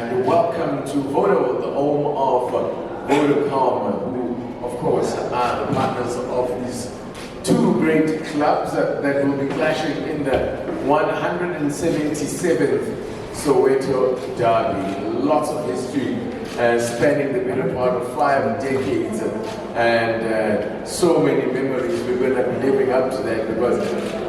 and welcome to Vodo, the home of Vodacom, who of course are the partners of these two great clubs that will be clashing in the 177th Soweto Derby. Lots of history spanning the better part of 5 decades, and so many memories. We're going to be living up to that, because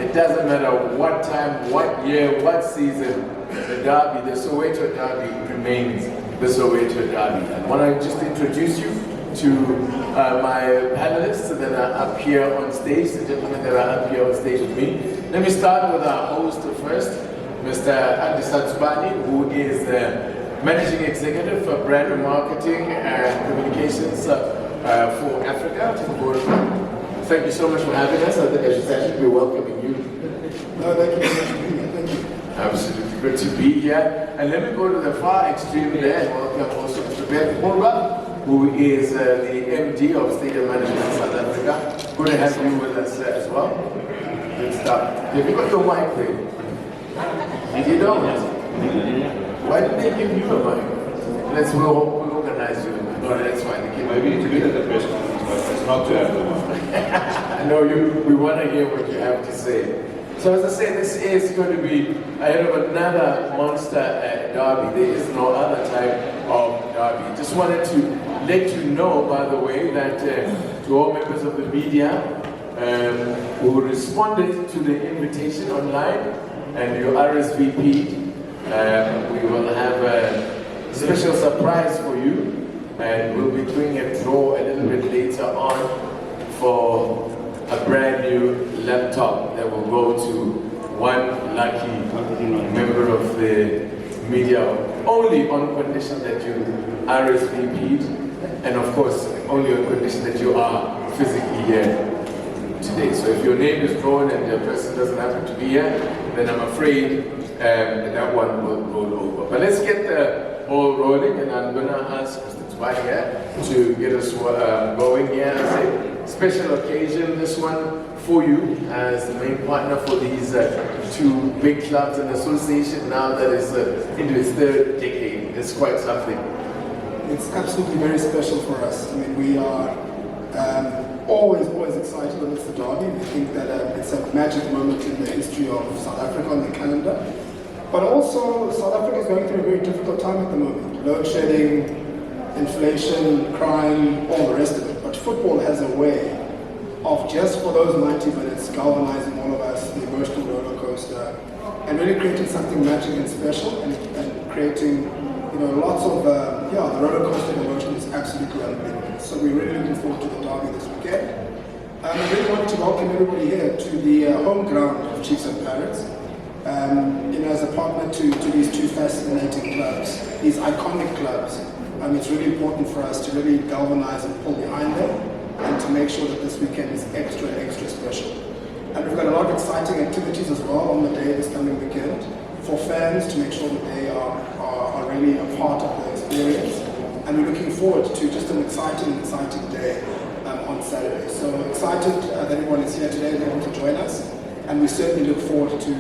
it doesn't matter what time, what year, what season, the Derby, the Soweto Derby remains the Soweto Derby. I want to just introduce you to my panelists that are up here on stage, the gentlemen that are up here on stage with me. Let me start with our host first, Mr. Andisa Nstubane, who is the Managing Executive for Brand Marketing and Communications for Africa, for Vodacom. Thank you so much for having us. I think I should actually be welcoming you. No, thank you so much for being here. Thank you. Absolutely good to be here. And let me go to the far extreme there and welcome also Mr. Bertie Grobbelaar, who is the MD of Stadium Management in South Africa. Good to have you with us as well. Good stuff. Have you got your mic there? You don't? Why did they give you a mic? We'll organize you. No, that's fine. Maybe to get at the press conference, but it's not to have the mic. I know we want to hear what you have to say. So as I say, this is going to be ahead of another monster derby. There is no other type of derby. Just wanted to let you know, by the way, that to all members of the media who responded to the invitation online and you RSVP'd, we will have a special surprise for you, and we'll be doing a draw a little bit later on for a brand new laptop that will go to one lucky member of the media, only on condition that you RSVP'd, and of course only on condition that you are physically here today. So if your name is drawn and the person doesn't happen to be here, then I'm afraid that one will roll over. But let's get the ball rolling, and I'm going to ask Mr. Nstubane here to get us going here. It's a special occasion, this one, for you as the main partner for these two big clubs, and association now that is into its 3rd decade. It's quite something. It's absolutely very special for us. I mean, we are always excited when it's the derby. We think that it's a magic moment in the history of South Africa on the calendar. But also, South Africa is going through a very difficult time at the moment. Load shedding, inflation, crime, all the rest of it. But football has a way of, just for those 90 minutes, galvanizing all of us, the emotional roller coaster, and really creating something magic and special, and creating, lots of, the roller coaster emotion is absolutely unbelievable. So we're really looking forward to the derby this weekend. I really wanted to welcome everybody here to the home ground of Chiefs and Pirates. As a partner to these two fascinating clubs, these iconic clubs, it's really important for us to really galvanize and pull behind them, and to make sure that this weekend is extra special. And we've got a lot of exciting activities as well on the day this coming weekend for fans, to make sure that they are really a part of the experience. And we're looking forward to just an exciting day on Saturday. So excited that everyone is here today and able to join us. And we certainly look forward to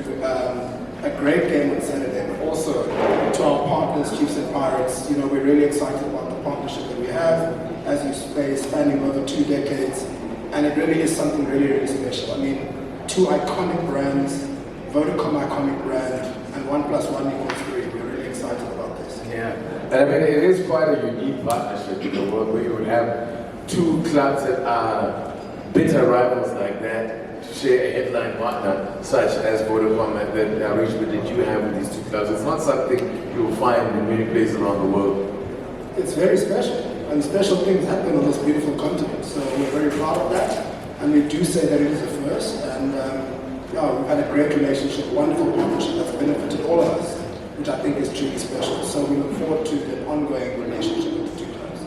a great game on Saturday, but also to our partners, Chiefs and Pirates. We're really excited about the partnership that we have, as you say, spanning over 2 decades. And it really is something really special. I mean, 2 iconic brands, Vodacom iconic brand, and 1 + 1 = 3. We're really excited about this. Yeah, and I mean, it is quite a unique partnership in the world, where you would have 2 clubs that are bitter rivals like that, share a headline partner such as Vodacom, and the arrangement that you have with these 2 clubs. It's not something you'll find in many places around the world. It's very special, and special things happen on this beautiful continent. So we're very proud of that, and we do say that it is a first. And we've had a great relationship, wonderful partnership that's benefited all of us, which I think is truly special. So we look forward to the ongoing relationship with the 2 clubs.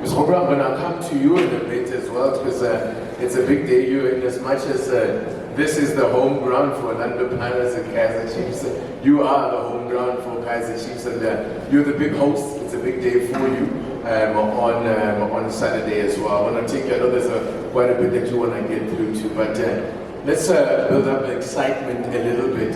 Ms. Grobbelaar, when I come to you in a bit as well, because it's a big day here, in as much as this is the home ground for Orlando Pirates and Kaizer Chiefs. You are the home ground for Kaizer Chiefs, and you're the big host. It's a big day for you on Saturday as well. I want to take you, I know there's quite a bit that you want to get through to, but let's build up excitement a little bit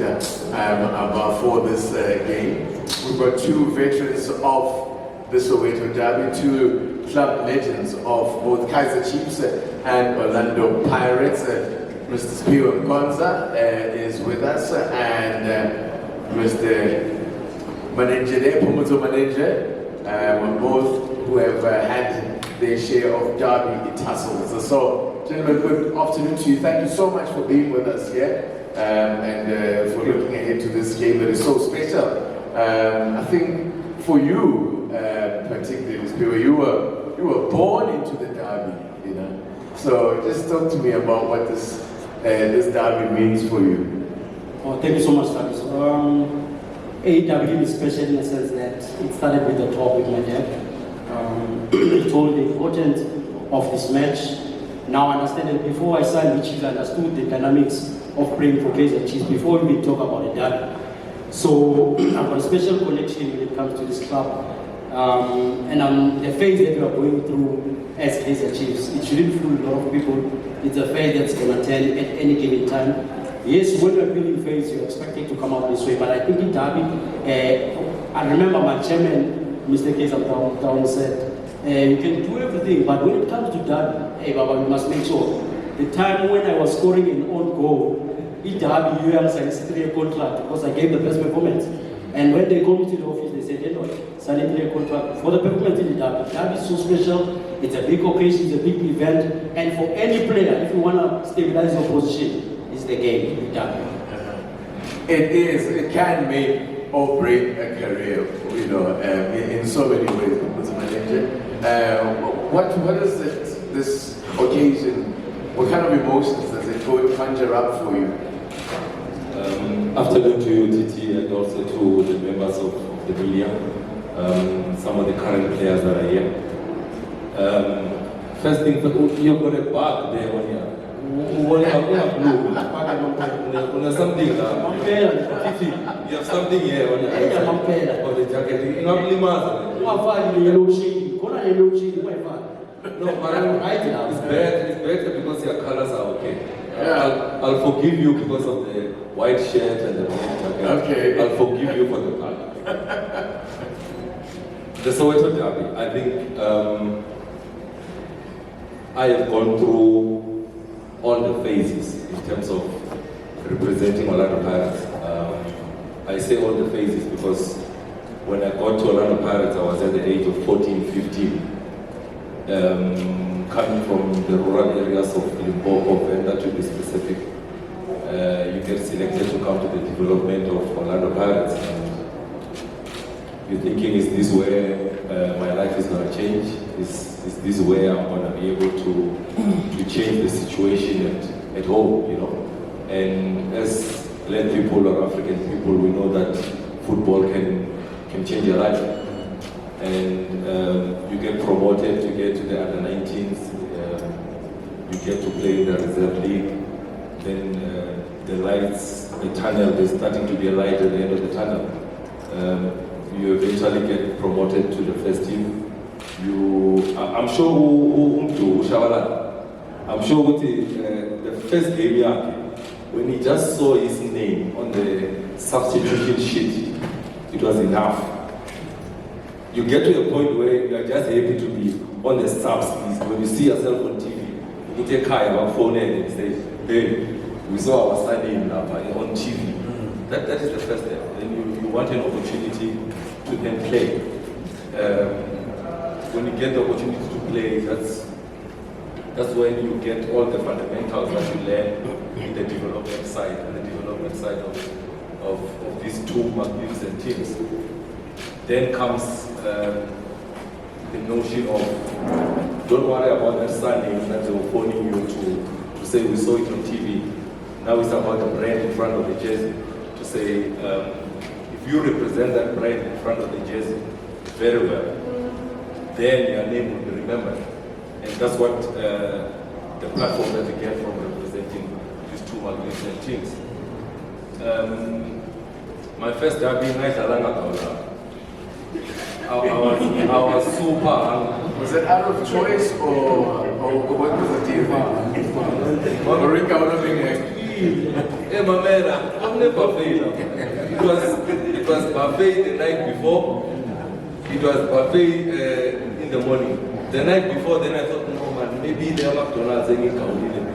for this game. We've got two veterans of the Soweto Derby, two club legends of both Kaizer Chiefs and Orlando Pirates. Mr. Siphiwe Mkhonza is with us, and Mr. Phumudzo Manenzhe, both who have had their share of derby tussles. So, gentlemen, good afternoon to you. Thank you so much for being with us here and for looking ahead to this game that is so special. I think for you, particularly, Siphiwe, you were born into the derby, you know. So, just talk to me about what this derby means for you. Oh, thank you so much, Thabiso. AEW is special in the sense that it started with the talk with my dad. He told the importance of this match. Now I understand that before I signed with Chiefs, I understood the dynamics of playing for Kaizer Chiefs before we talk about the derby. So I've got a special connection when it comes to this club. And the phase that we are going through as Kaizer Chiefs, it shouldn't fool a lot of people. It's a phase that's going to turn at any given time. Yes, when you're building phase, you're expecting to come out this way, but I think in derby, I remember my chairman, Mr. Grobbelaar, said, you can do everything, but when it comes to derby, hey, Baba, you must make sure. The time when I was scoring an own goal, in derby, you have signed a 3-year contract because I gave the best performance. And when they called me to the office, they said, sign a 3-year contract for the performance in the derby. Derby is so special, it's a big occasion, it's a big event, and for any player, if you want to stabilize your position, it's the game, the derby. It can make or break a career, you know, in so many ways. What is this occasion? What kind of emotions does it conjure up for you? Afternoon to you, Titi, and also to the members of the media, some of the current players that are here. First thing, you've got a bag there on you. What something you have something here on the jacket. No, but it's better because your colors are okay. I'll forgive you because of the white shirt and the black jacket. Okay. I'll forgive you for the color. The Soweto Derby, I think I have gone through all the phases in terms of representing Orlando Pirates. I say all the phases because when I got to Orlando Pirates, I was at the age of 14, 15. Coming from the rural areas of Limpopo, Venda to be specific, you get selected to come to the development of Orlando Pirates. And you're thinking, is this where my life is going to change? Is this where I'm going to be able to change the situation at home, you know? And as Black people or African people, we know that football can change your life. And you get promoted to get to the under 19s, you get to play in the reserve league, then the lights, the tunnel, there's starting to be a light at the end of the tunnel. You eventually get promoted to the first team. I'm sure I'm sure the first game when he just saw his name on the substitution sheet, it was enough. You get to a point where you are just happy to be on the subs list. When you see yourself on TV, you take a phone and say, hey, we saw our son name on TV. That is the first step. Then you want an opportunity to then play. When you get the opportunity to play, that's when you get all the fundamentals that you learn in the development side of these two magnificent teams. Then comes the notion of don't worry about that Sunday that they were phoning you to say we saw it on TV. Now it's about the brand in front of the jersey to say if you represent that brand in front of the jersey very well, then your name will be remembered. And that's what the platform that you get from representing these two magnificent teams. My first derby night, I was super hungry. Was it out of choice or what was the deal? Hey, my man, I'm never buffet. It was buffet the night before. It was buffet in the morning. The night before, then I thought, no man, maybe the McDonald's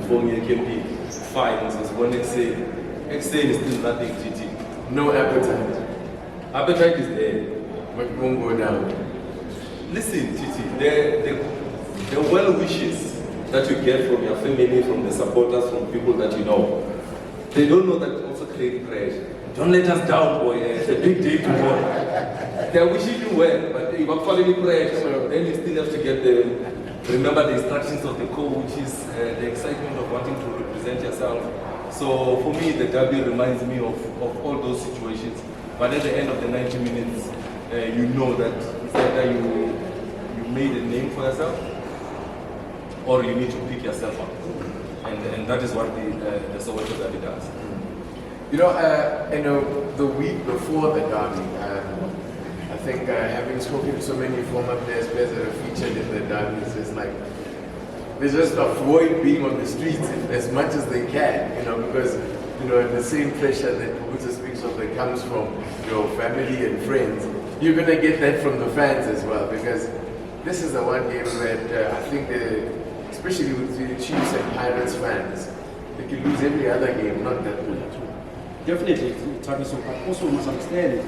before me can be fine. So one XA is still nothing, GT. No appetite. Appetite is there. But it won't go down. Listen, Titi, the well wishes that you get from your family, from the supporters, from people that you know, they don't know that it also creates pressure. Don't let us down, boy. It's a big day tomorrow. They're wishing you well, but if I'm calling you pressure, then you still have to remember the instructions of the coach, the excitement of wanting to represent yourself. So for me, the derby reminds me of all those situations. But at the end of the 90 minutes, you know that it's either you made a name for yourself, or you need to pick yourself up. And that is what the Soweto derby does. You know, the week before the derby, I think having spoken to so many former players that are featured in the derby, it's just like, they just avoid being on the streets as much as they can, because, the same pressure that Phumudzo speaks of that comes from your family and friends, you're going to get that from the fans as well, because this is the one game where I think, especially with the Chiefs and Pirates fans, they can lose every other game, not that one. Definitely, Thabiso, but also must understand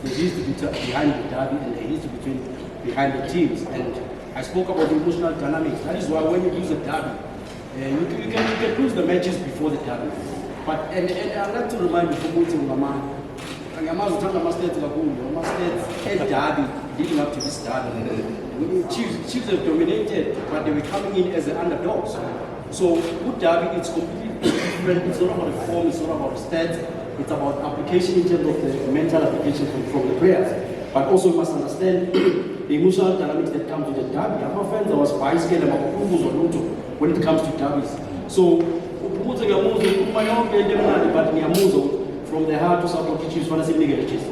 there is to be behind the derby and there is to be behind the teams. And I spoke about the emotional dynamics. That is why when you lose a derby, you can lose the matches before the derby. But and I'd like to remind you, Phumudzo Manenzhe, derby leading up to this derby. Chiefs have dominated, but they were coming in as the underdogs. So good derby, it's completely different. It's not about the form, it's not about the stats. It's about application in terms of the mental application from the players. But also you must understand the emotional dynamics that come to the derby. I'm a fan that was bicycle about when it comes to derbies. So from the heart to support the Chiefs, fantasy league Chiefs.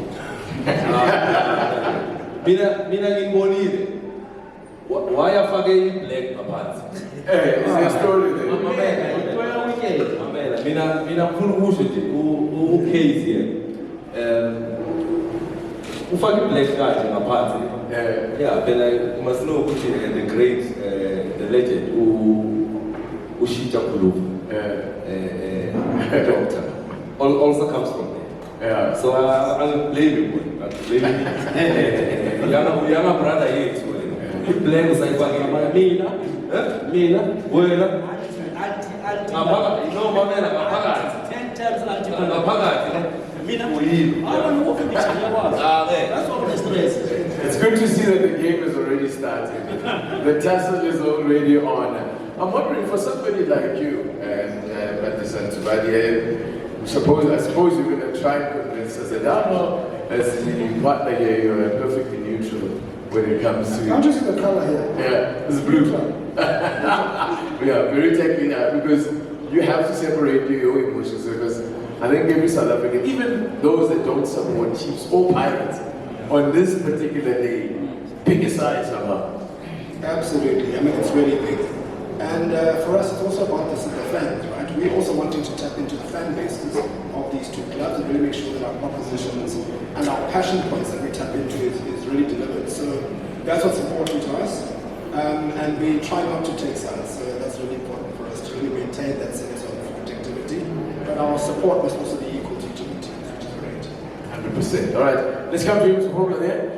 Why are fucking black apart? Hey, it's your story there. Mina case here. Ufake black card ngaphansi. Yeah, but you must know ukuthi the great the legend uShita Khuluva. Doctor. Also comes from there. Yeah. So I'm blaming you. I'm blaming you. Younger brother here. You blame us like Mina. Wena. No, mama, 10 times Mina. That's what the stress. It's good to see that the game is already started. The tussle is already on. I'm wondering for somebody like you, Andisa Nstubane, I suppose you're going to try and convince us that as the partner here, you're perfectly neutral when it comes to. I'm just in the color here. Yeah, it's blue. Yeah, very technical because you have to separate your emotions because I think every South African, even those that don't support Chiefs or Pirates, on this particular day, pick a side somehow. Absolutely. I mean, it's really big. And for us, it's also about the fans, right? We're also wanting to tap into the fan bases of these two clubs and really make sure that our propositions and our passion points that we tap into is really delivered. So that's what's important to us. And we try not to take sides. So that's really important for us to really maintain that sense of objectivity. But our support must also be equal to each of the teams, which is great. 100%. All right, let's come to you, Mr. Grobbelaar there.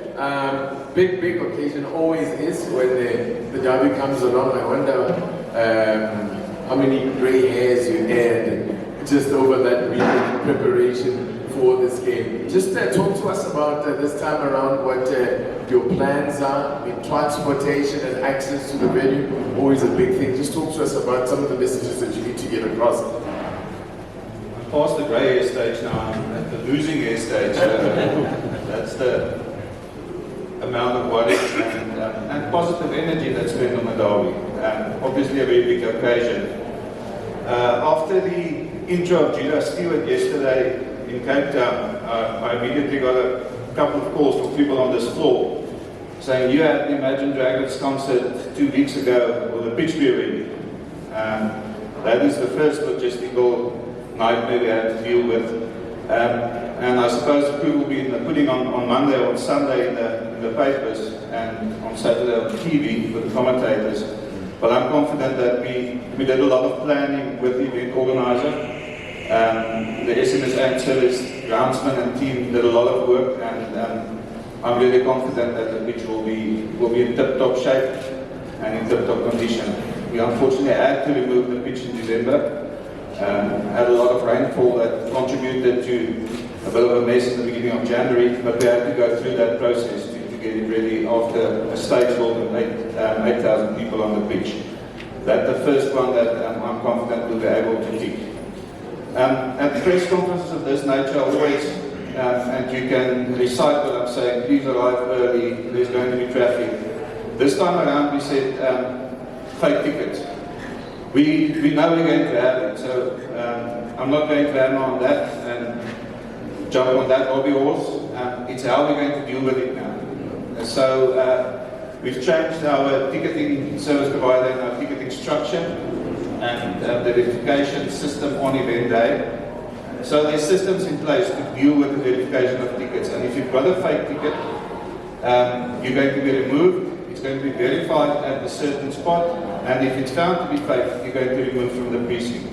Big occasion always is when the derby comes along. I wonder how many gray hairs you add just over that week in preparation for this game. Just talk to us about this time around what your plans are. I mean, transportation and access to the venue, always a big thing. Just talk to us about some of the messages that you need to get across. Past the grey hair stage now, I'm at the losing hair stage. That's the amount of worry and positive energy that's spent on the derby. Obviously a very big occasion. After the intro of Judah Stewart yesterday in Cape Town, I immediately got a couple of calls from people on this floor saying, you had the Imagine Dragons concert 2 weeks ago, or the pitch be ready. That is the first logistical nightmare we had to deal with. And I suppose the proof will be in the pudding on Monday or on Sunday in the papers and on Saturday on TV with the commentators. But I'm confident that we did a lot of planning with the event organizer. The SMS and service groundsman and team did a lot of work, and I'm really confident that the pitch will be in tip-top shape and in tip-top condition. We unfortunately had to remove the pitch in December. Had a lot of rainfall that contributed to a bit of a mess in the beginning of January, but we had to go through that process to get it ready after a stage build of 8,000 people on the pitch. That's the first one that I'm confident we'll be able to tick. At press conferences of this nature, always, and you can recite what I'm saying, please arrive early, there's going to be traffic. This time around we said fake tickets. We know we're going to have it, so I'm not going to hammer on that and jump on that hobby horse. It's how we're going to deal with it now. So we've changed our ticketing service provider and our ticketing structure and the verification system on event day. So there's systems in place to deal with the verification of tickets. And if you've got a fake ticket, you're going to be removed. It's going to be verified at a certain spot. And if it's found to be fake, you're going to be removed from the precinct.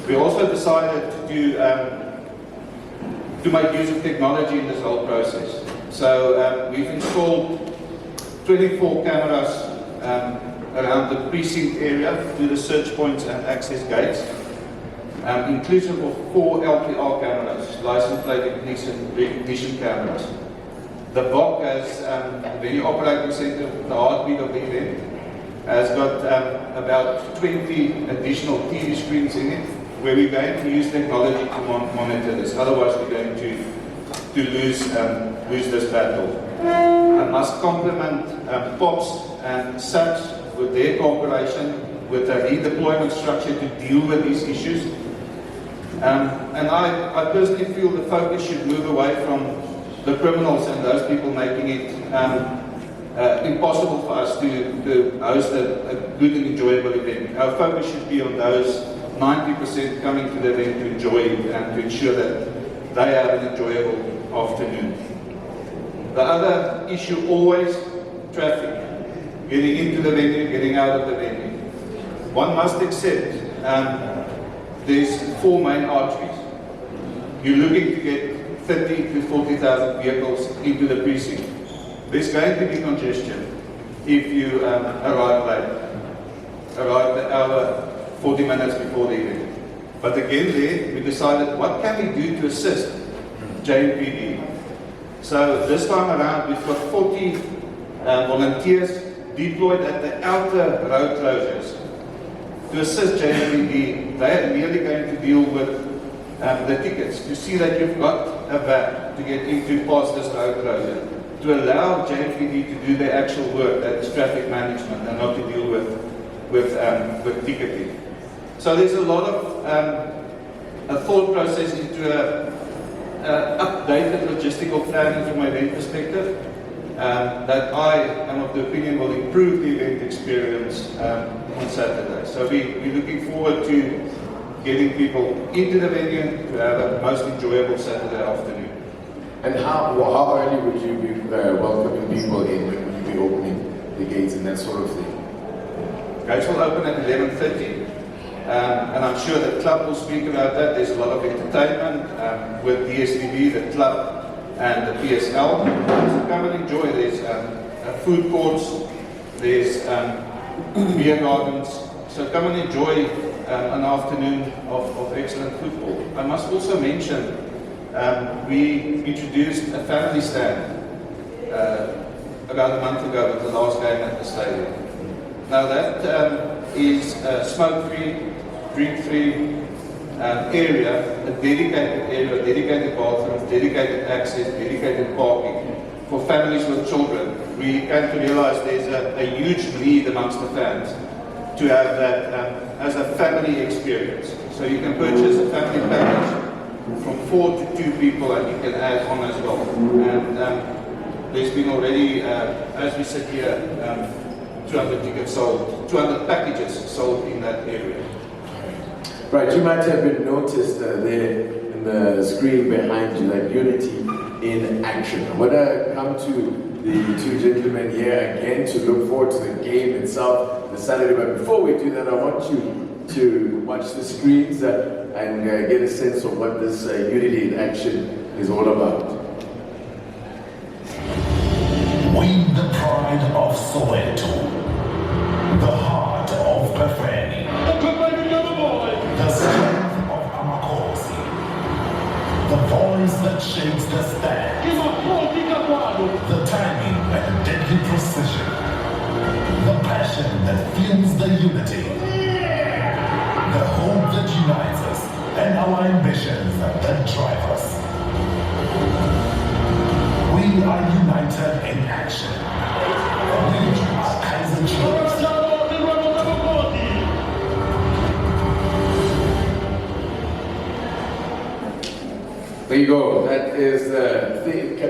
We also decided to make use of technology in this whole process. So we've installed 24 cameras around the precinct area to the search points and access gates, inclusive of 4 LPR cameras, license plate recognition cameras. The VOC has the venue operating center, the heartbeat of the event, has got about 20 additional TV screens in it, where we're going to use technology to monitor this. Otherwise, we're going to lose this battle. I must compliment POPs and SAPs with their cooperation with a redeployment structure to deal with these issues. And I personally feel the focus should move away from the criminals and those people making it impossible for us to host a good and enjoyable event. Our focus should be on those 90% coming to the event to enjoy it and to ensure that they have an enjoyable afternoon. The other issue always, traffic. Getting into the venue, getting out of the venue. One must accept there's 4 main arteries. You're looking to get 30 to 40,000 vehicles into the precinct. There's going to be congestion if you arrive late. Arrive an hour, 40 minutes before the event. But again there, we decided what can we do to assist JMPD. So this time around we've got 40 volunteers deployed at the outer road closures to assist JMPD. They are merely going to deal with the tickets, to see that you've got a van to get into past this road closure, to allow JMPD to do their actual work, that is traffic management, and not to deal with ticketing. So there's a lot of a thought process into updated logistical planning from my event perspective that I am of the opinion will improve the event experience on Saturday. So we're looking forward to getting people into the venue to have a most enjoyable Saturday afternoon. And how early would you be welcoming people in? When would you be opening the gates and that sort of thing? Gates will open at 11:30. And I'm sure the club will speak about that. There's a lot of entertainment with DSTV, the club, and the PSL. So come and enjoy. There's food courts, there's beer gardens. So come and enjoy an afternoon of excellent football. I must also mention we introduced a family stand about a month ago with the last game at the stadium. Now that is smoke-free, drink-free area, a dedicated area, dedicated bathrooms, dedicated access, dedicated parking for families with children. We came to realize there's a huge need amongst the fans to have that as a family experience. So you can purchase a family package from 4 to 2 people, and you can add on as well. And there's been already, as we sit here, 200 tickets sold, 200 packages sold in that area. Right, you might have been noticed there in the screen behind you, like unity in action. I want to come to the two gentlemen here again to look forward to the game itself this Saturday. But before we do that, I want you to watch the screens and get a sense of what this unity in action is all about. We the pride of Soweto, the heart of Bafeni, the strength of Amakosi, the voice that shakes the stand, the timing and deadly precision, the passion that fuels the unity, the hope that unites us, and our ambitions that drive us. We are united in action. We are Kaiser Chiefs. There you go. That is the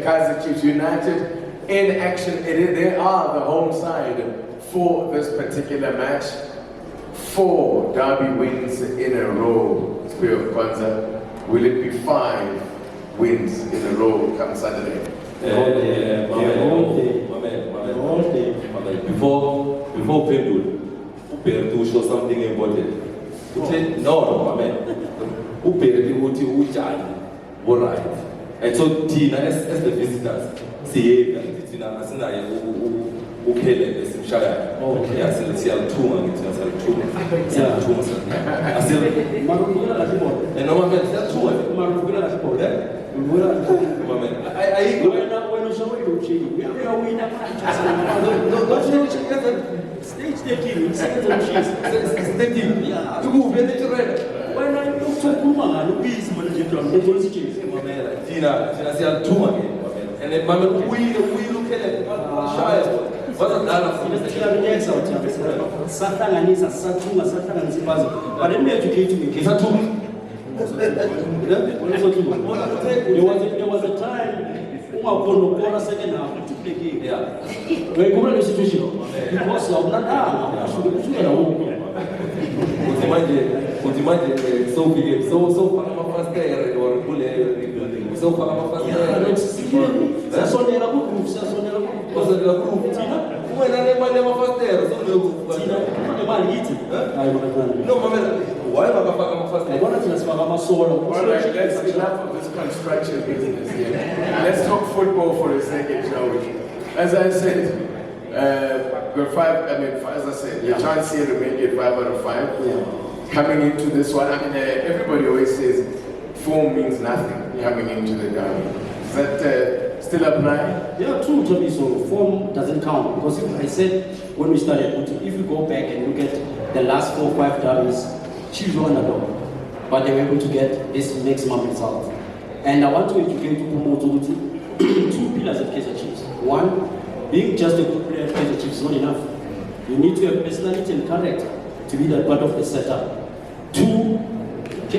Kaizer Chiefs United in action. They are the home side for this particular match. 4 derby wins in a row. Siphiwe Mkhonza. Will it be 5 wins in a row come Saturday? Before Pendul, to show something important. No, all right. And so Tina, as the visitors, see Tina, as okay, let's share. Okay, I said, see, I'll two, and it's a two. I said, and no one gets that two. Stage the team, stage the team. Yeah. To move, when they ready. When I look to Puma, look, please, manage from the policy. Tina, see, I'll two again. And then, Mamma, we look at it. What's a dollar for the Satan and Nisa, Satan and Zipazo. But let me educate you in case. There was a time when second half to play game. Yeah. When you go to the situation, because of that, so far, first day or rebuilding. So far, first day. That's on the group. That's on the group. Was it the group? When I never first there, so no, why am I first day? Alright, let's enough of this construction business here. Let's talk football for a second, shall we? As I said, we're 5, as I said, your chance here to make it 5 out of 5. Yeah. Coming into this one, everybody always says form means nothing coming into the derby. Does that still apply? Yeah, true, Thabiso. Form doesn't count because I said when we started, if you go back and look at the last 4 or 5 derbies, Chiefs were underdog, but they were able to get this maximum result. And I want to educate Phumudzo 2 pillars of Kaizer Chiefs. 1, being just a good player of Kaizer Chiefs is not enough. You need to have personality and character to be that part of the setup. 2,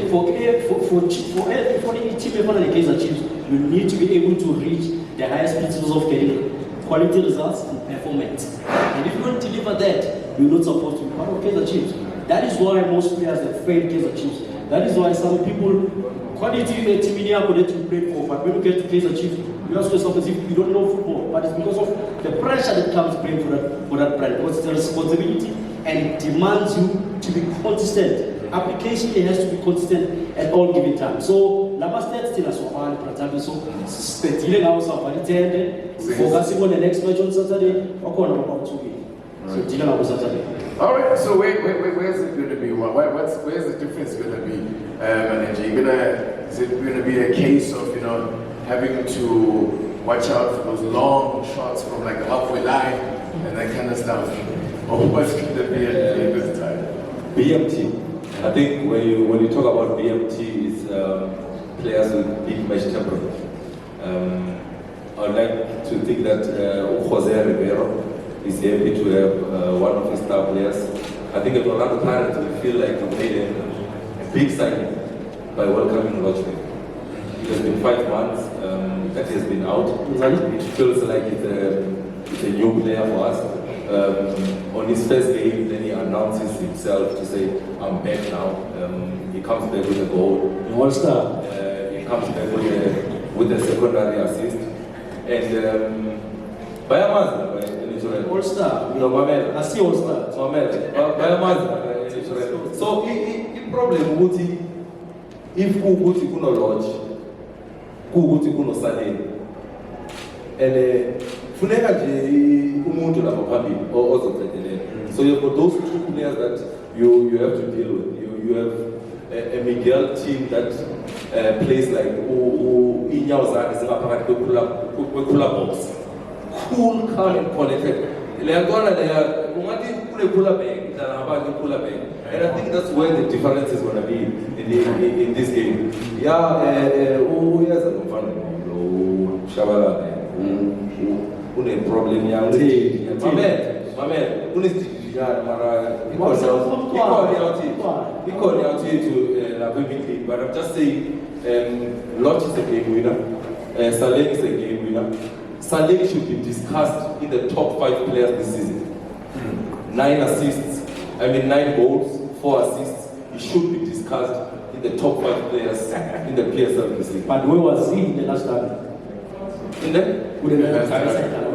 for any team member in the Kaizer Chiefs, you need to be able to reach the highest principles of getting quality results and performance. And if you don't deliver that, you're not supposed to be part of Kaizer Chiefs. That is why most players have failed Kaizer Chiefs. That is why some people, quality team in Yako that you played for, but when you get to Kaizer Chiefs, you ask yourself as if you don't know football. But it's because of the pressure that comes playing for that brand. Because it's a responsibility and it demands you to be consistent. Application, it has to be consistent at all given time. So, Lama State still has one, so dealing hours of focusing on the next match on Saturday, or about 2 weeks. So, dealing hours Saturday. All right, so where's it going to be? Where's the difference going to be, Manenzhe? Is it going to be a case of, having to watch out for those long shots from like the halfway line and that kind of stuff? Or what's going to be at the end of the time? BMT. I think when you talk about BMT, it's players with big match temperament. I'd like to think that Jose Rivero is happy to have one of his star players. I think at Orlando Pirates we feel like we made a big signing by welcoming Rochman. It has been 5 months that he has been out. It feels like it's a new player for us. On his first game, then he announces himself to say, I'm back now. He comes back with a goal. All-star. He comes back with a secondary assist. And All-star. No, Mamela. I see all-star. So, the problem would be if Kuguti kuno lodge, Kuguti kuno sale. And funeka nje umuntu lapha phambili ozoqedelela. So you've got those two players that you have to deal with. You have a Miguel team that plays like inyawo zakhe zingaphakathi kwekhula box. Cool, calm and collected. And I think that's where the difference is going to be in this game. Yeah, yes, I'm fun. Shabala. Une problem ya Mamen, but I'm just saying, Lodge is a game winner, Saleh is a game winner. Saleh should be discussed in the top 5 players this season. 9 goals, 4 assists. He should be discussed in the top 5 players in the PSL this season. But where was he in the last derby? In the? Where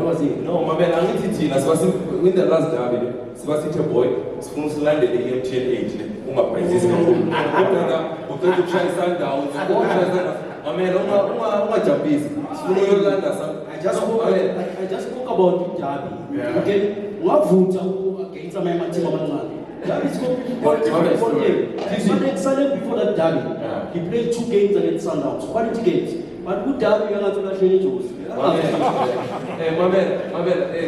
was he? No, my man, I'm in the last derby. Sebastian boy, Spoons landed the MTN 8. I just spoke about derby. Okay, against my team. Derby is before that derby. He played 2 games against Sundowns, quality games. But who derby you are not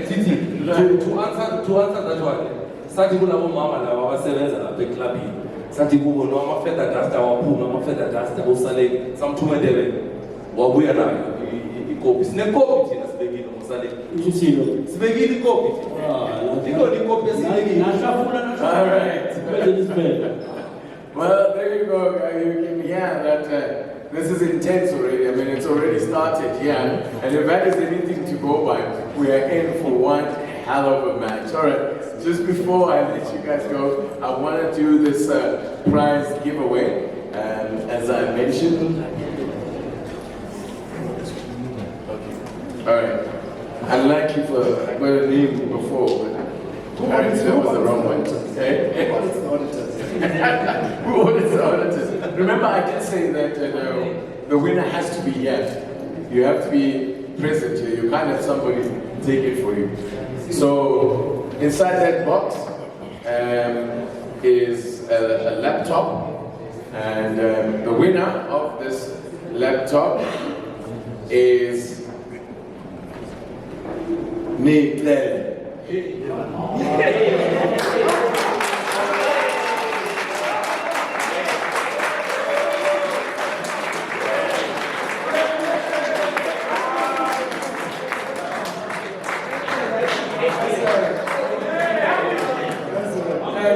Titi, to answer that one. Sathi kulabo mama laba abasebenza lapha eklabini. Sathi kubo no amafeda dust awaphuma amafeda dust osale samthumedele wabuya nayo ikopi. Sinekopi thina sibekile ngosale. Uthilo. Sibekile ikopi. Ikhona ikopi esibekile. All right. Well, there you go. You can hear that this is intense already. I mean, it's already started here. And if that is anything to go by, we are in for one hell of a match. All right. Just before I let you guys go, I want to do this prize giveaway. As I mentioned. All right. Unlike you for I got a name before, but apparently that was the wrong one. Okay? Who audits the auditors? Who audits the auditors? Remember, I did say that the winner has to be here. You have to be present here. You can't have somebody take it for you. So inside that box is a laptop, and the winner of this laptop is Nick.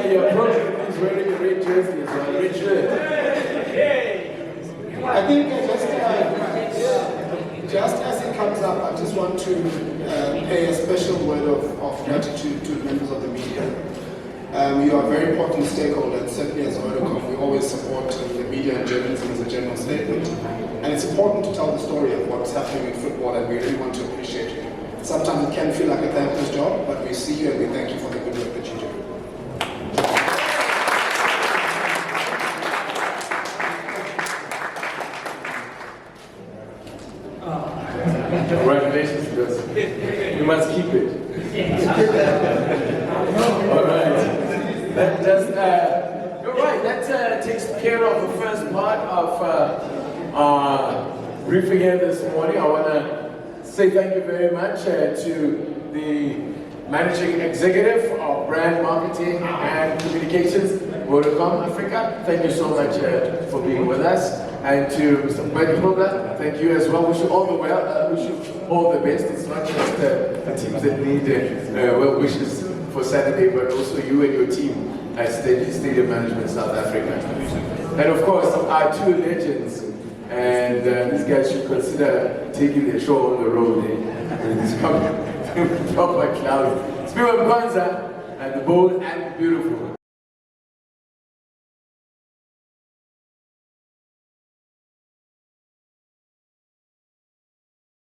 Your project is wearing a red jersey as well, red shirt. I think just as it comes up, I just want to pay a special word of gratitude to members of the media. You are a very important stakeholder, and certainly as Vodacom, we always support the media and journalism as a general statement. And it's important to tell the story of what's happening in football, and we really want to appreciate it. Sometimes it can feel like a thankless job, but we see you and we thank you for the good work that you do. Congratulations to us. You must keep it. All right. That just, you're right, that takes care of the first part of our briefing here this morning. I want to say thank you very much to the Managing Executive of Brand Marketing and Communications, Vodacom Africa. Thank you so much for being with us. And to Mr. Bertie Grobbelaar, thank you as well. Wish you all the well. Wish you all the best. It's not just the teams that need well wishes for Saturday, but also you and your team at Stadium Management South Africa. And of course, our 2 legends. And these guys should consider taking their show on the road. It's coming proper cloud. It's Siphiwe Mkhonza and the bold and beautiful.